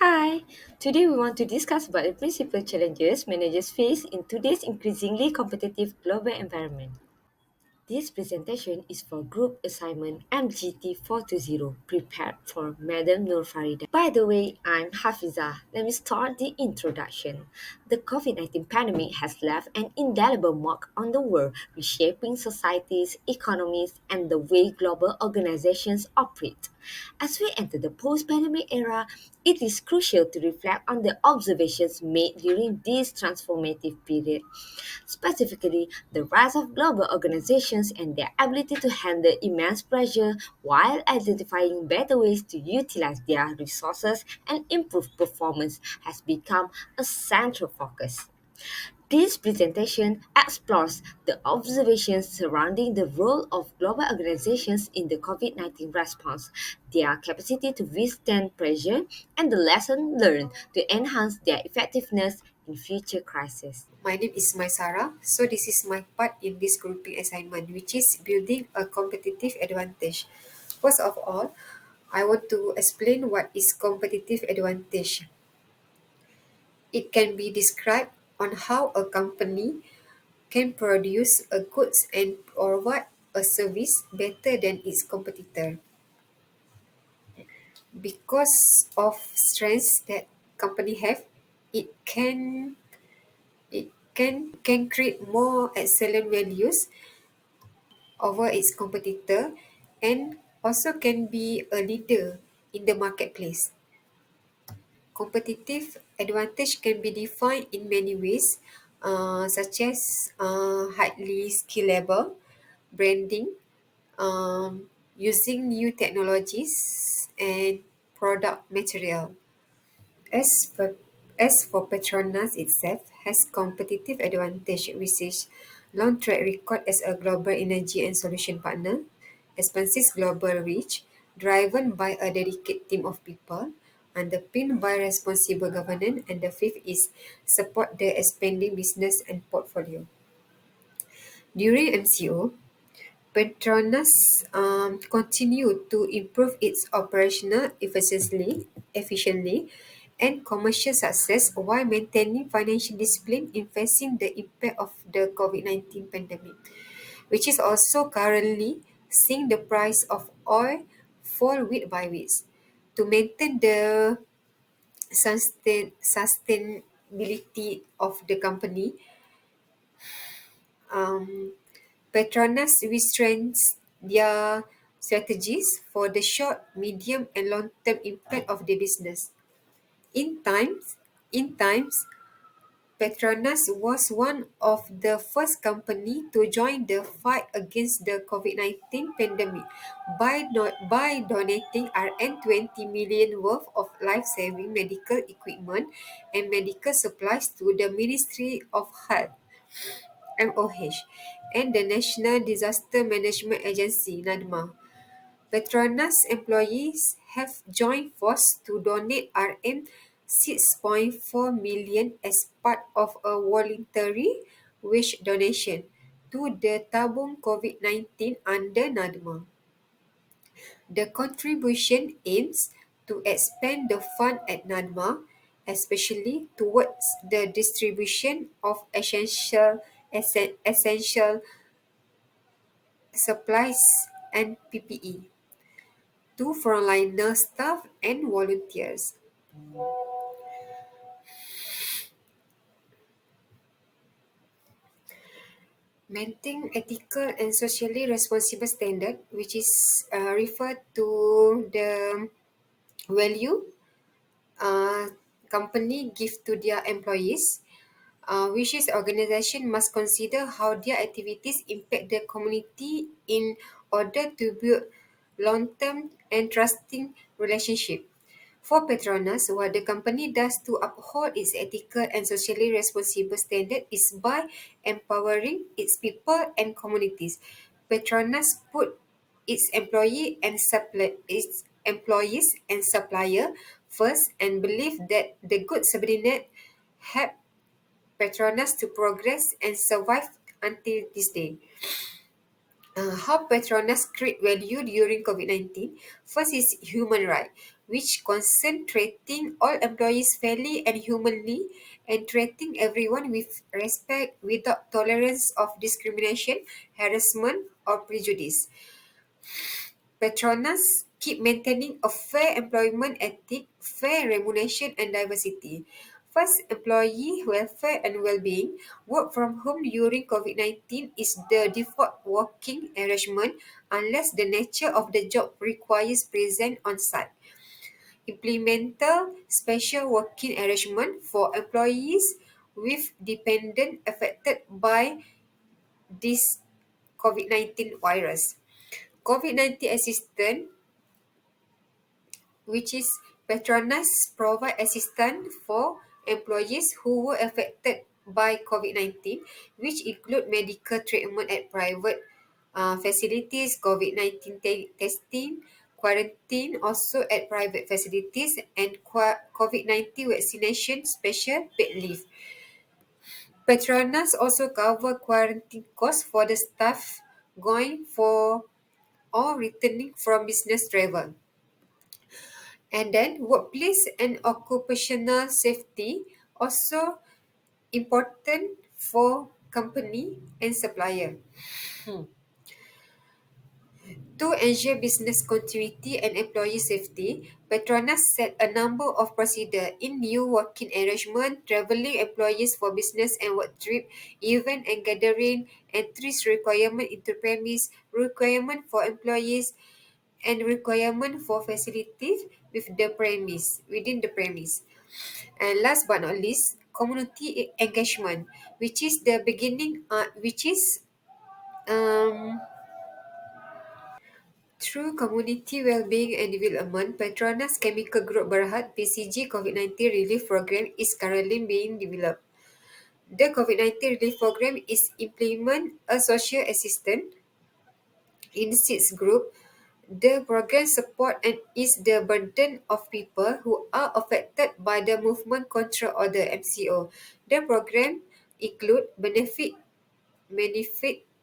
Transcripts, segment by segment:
Hi, today we want to discuss about the principal challenges managers face in today's increasingly competitive global environment. This presentation is for group assignment MGT420 prepared for Madam Nur Farida. By the way, I'm Hafiza. Let me start the introduction. The COVID-19 pandemic has left an indelible mark on the world, reshaping societies, economies, and the way global organizations operate. As we enter the post-pandemic era, it is crucial to reflect on the observations made during this transformative period. Specifically, the rise of global organizations and their ability to handle immense pressure while identifying better ways to utilize their resources and improve performance has become a central focus. This presentation explores the observations surrounding the role of global organizations in the COVID 19 response, their capacity to withstand pressure, and the lessons learned to enhance their effectiveness in future crises. My name is Maisara. So this is my part in this grouping assignment, which is building a competitive advantage. First of all, I want to explain what is competitive advantage. It can be described on how a company can produce a goods and provide a service better than its competitor. Because of strengths that company have, it can it can create more excellent values over its competitor and also can be a leader in the marketplace. Competitive advantage can be defined in many ways, such as highly scalable, branding, using new technologies, and product material. As for, as for Petronas itself has competitive advantage which is long track record as a global energy and solution partner, expansive global reach, driven by a dedicated team of people, underpinned by responsible governance, and the fifth is support the expanding business and portfolio. During MCO, Petronas continued to improve its operational efficiently, and commercial success while maintaining financial discipline in facing the impact of the COVID-19 pandemic, which is also currently seeing the price of oil fall week by week. To maintain the sustainability of the company, um, Petronas restrains their strategies for the short, medium, and long-term impact of the business. In times, in times, Petronas was one of the first company to join the fight against the COVID-19 pandemic by donating Rn 20 million worth of life-saving medical equipment and medical supplies to the Ministry of Health MOH, and the National Disaster Management Agency NADMA. Petronas employees have joined forces to donate Rm 6.4 million as part of a voluntary wage donation to the Tabung COVID-19 under NADMA. The contribution aims to expand the fund at NADMA, especially towards the distribution of essential supplies and PPE to frontliner staff and volunteers. Maintain ethical and socially responsible standard, which is referred to the value uh, company give to their employees, which is organization must consider how their activities impact the community in order to build long-term and trusting relationship. For Petronas, what the company does to uphold its ethical and socially responsible standard is by empowering its people and communities. Petronas put its employees and supplier first and believe that the good subordinate help Petronas to progress and survive until this day. How Petronas create value during COVID-19. First is human right, which concern treating all employees fairly and humanly and treating everyone with respect without tolerance of discrimination, harassment, or prejudice. Petronas keep maintaining a fair employment ethic, fair remuneration, and diversity. First, employee welfare and well-being. Work from home during COVID-19 is the default working arrangement unless the nature of the job requires presence on site. Implemental special working arrangement for employees with dependent affected by this COVID-19 virus. COVID-19 assistant, which is Petronas provide assistance for employees who were affected by COVID-19, which include medical treatment at private facilities, COVID-19 testing, quarantine also at private facilities, and COVID-19 vaccination special paid leave. Petronas also cover quarantine costs for the staff going for or returning from business travel. And then workplace and occupational safety also important for company and supplier. To ensure business continuity and employee safety, Petronas set a number of procedures in new working arrangement, traveling employees for business and work trip, event and gathering, entries requirement into premise, requirement for employees, and requirement for facilities within the premise. And last but not least, community engagement, which is the beginning, which is um, through community well-being and development. Petronas Chemical Group Berhad PCG COVID-19 relief program is currently being developed. The COVID-19 relief program is implement a social assistant in six group. The program support and ease the burden of people who are affected by the Movement Control Order (MCO). The program include benefit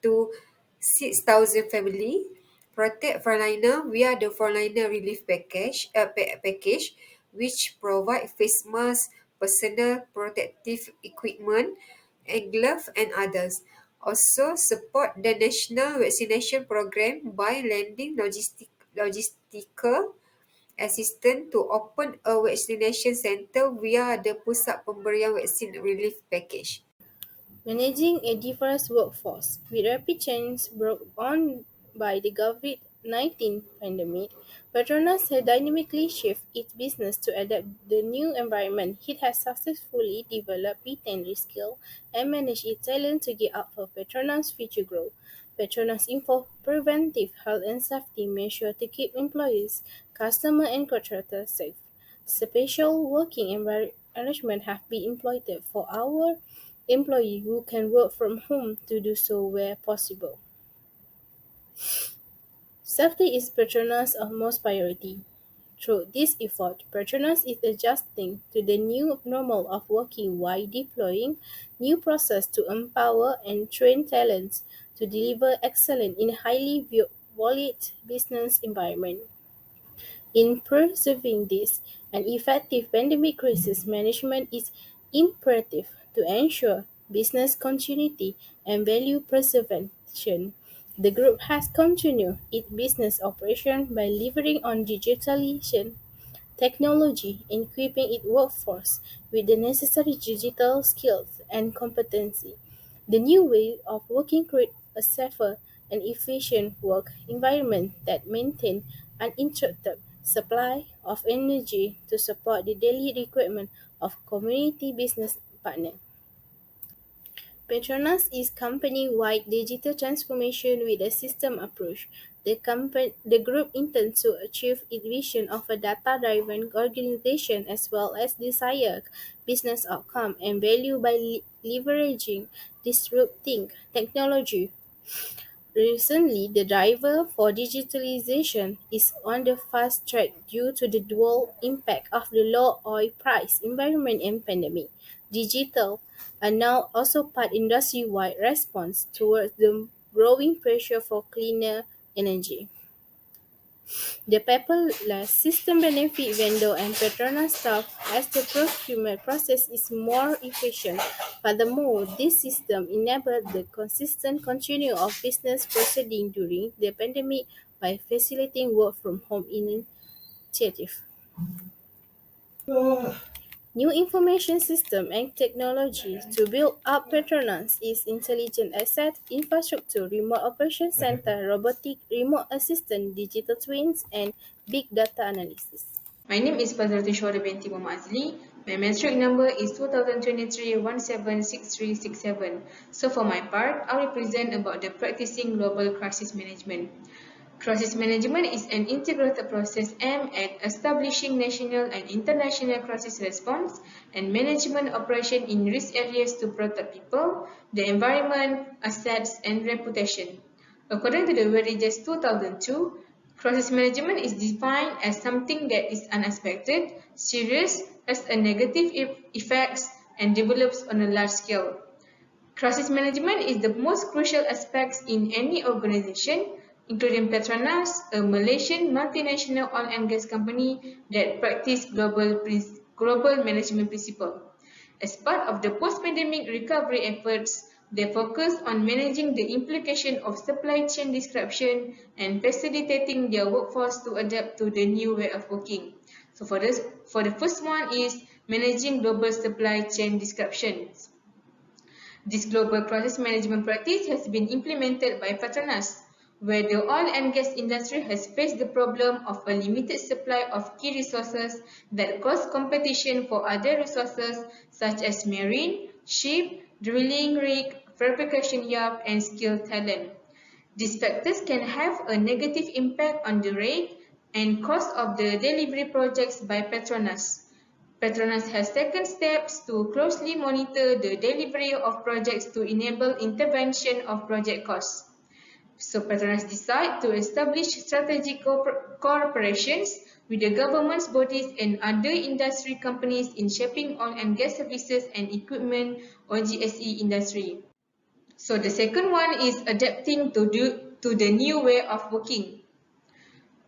to 6,000 family, protect frontliner via the frontliner relief package, which provide face mask, personal protective equipment, and glove and others. Also support the national vaccination program by lending logistical assistance to open a vaccination center via the Pusat Pemberian Vaksin Relief Package. Managing a diverse workforce. With rapid change brought on by the COVID-19 pandemic, Petronas has dynamically shifted its business to adapt the new environment. It has successfully developed, retained, reskilled, and managed its talent to gear up for Petronas' future growth. Petronas involves preventive health and safety measures to keep employees, customers, and contractors safe. Special working arrangements have been employed for our employees who can work from home to do so where possible. Safety is Petronas' utmost priority. Through this effort, Petronas is adjusting to the new normal of working while deploying new processes to empower and train talents to deliver excellence in a highly volatile business environment. In preserving this, an effective pandemic crisis management is imperative to ensure business continuity and value preservation. The group has continued its business operation by leveraging on digitalization technology and equipping its workforce with the necessary digital skills and competency. The new way of working creates a safer and efficient work environment that maintains uninterrupted supply of energy to support the daily requirement of community business partners. Petronas is company-wide digital transformation with a system approach. The group intends to achieve its vision of a data-driven organization as well as desired business outcome and value by leveraging disrupting technology. Recently, the driver for digitalization is on the fast track due to the dual impact of the low oil price environment and pandemic. Digital are now also part industry-wide response towards the growing pressure for cleaner energy. The paperless system benefits vendor and Petronas staff as the procurement process is more efficient. Furthermore, this system enabled the consistent continuing of business proceeding during the pandemic by facilitating work from home initiative. New information system and technology to build up Petronas is intelligent asset infrastructure, remote operation center, robotic remote assistant, digital twins, and big data analysis. My name is Fazlatul Shora binti Muhammad Azli. My matric number is 2023-176367. So for my part, I will present about the practicing global crisis management. Crisis management is an integrated process aimed at establishing national and international crisis response and management operation in risk areas to protect people, the environment, assets, and reputation. According to the Wages 2002, crisis management is defined as something that is unexpected, serious, has a negative effects, and develops on a large scale. Crisis management is the most crucial aspect in any organization, including Petronas, a Malaysian multinational oil and gas company that practices global management principle. As part of the post-pandemic recovery efforts, they focus on managing the implication of supply chain disruption and facilitating their workforce to adapt to the new way of working. So for the first one is managing global supply chain disruptions. This global crisis management practice has been implemented by Petronas, where the oil and gas industry has faced the problem of a limited supply of key resources that cause competition for other resources such as marine, ship, drilling rig, fabrication yard, and skilled talent. These factors can have a negative impact on the rate and cost of the delivery projects by Petronas. Petronas has taken steps to closely monitor the delivery of projects to enable intervention of project costs. So Petronas decided to establish strategic cooperations with the government's bodies and other industry companies in shaping oil and gas services and equipment or GSE industry. So the second one is adapting to the new way of working.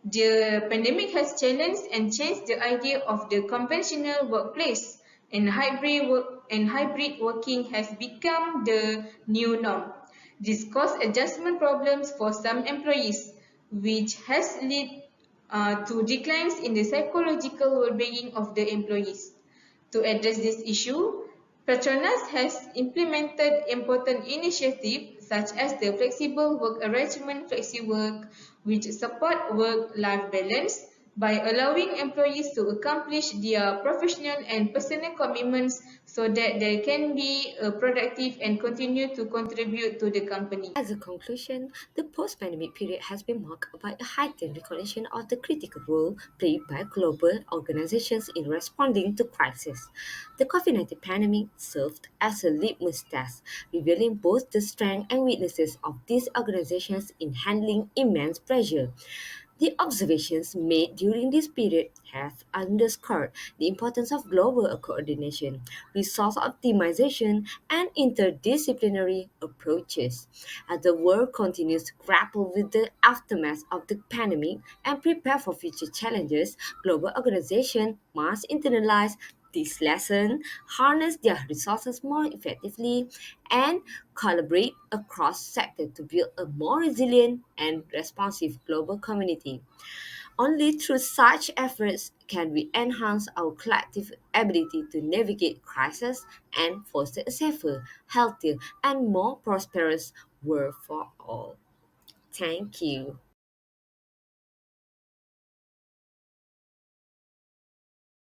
The pandemic has challenged and changed the idea of the conventional workplace, and hybrid working has become the new norm. This caused adjustment problems for some employees, which has led to declines in the psychological well-being of the employees. To address this issue, Petronas has implemented important initiatives such as the flexible work arrangement FlexiWork, which support work-life balance by allowing employees to accomplish their professional and personal commitments so that they can be productive and continue to contribute to the company. As a conclusion, the post pandemic period has been marked by a heightened recognition of the critical role played by global organizations in responding to crises. The COVID 19 pandemic served as a litmus test, revealing both the strengths and weaknesses of these organizations in handling immense pressure. The observations made during this period have underscored the importance of global coordination, resource optimization, and interdisciplinary approaches. As the world continues to grapple with the aftermath of the pandemic and prepare for future challenges, global organizations must internalize this lesson, harness their resources more effectively, and collaborate across sectors to build a more resilient and responsive global community. Only through such efforts can we enhance our collective ability to navigate crises and foster a safer, healthier, and more prosperous world for all. Thank you.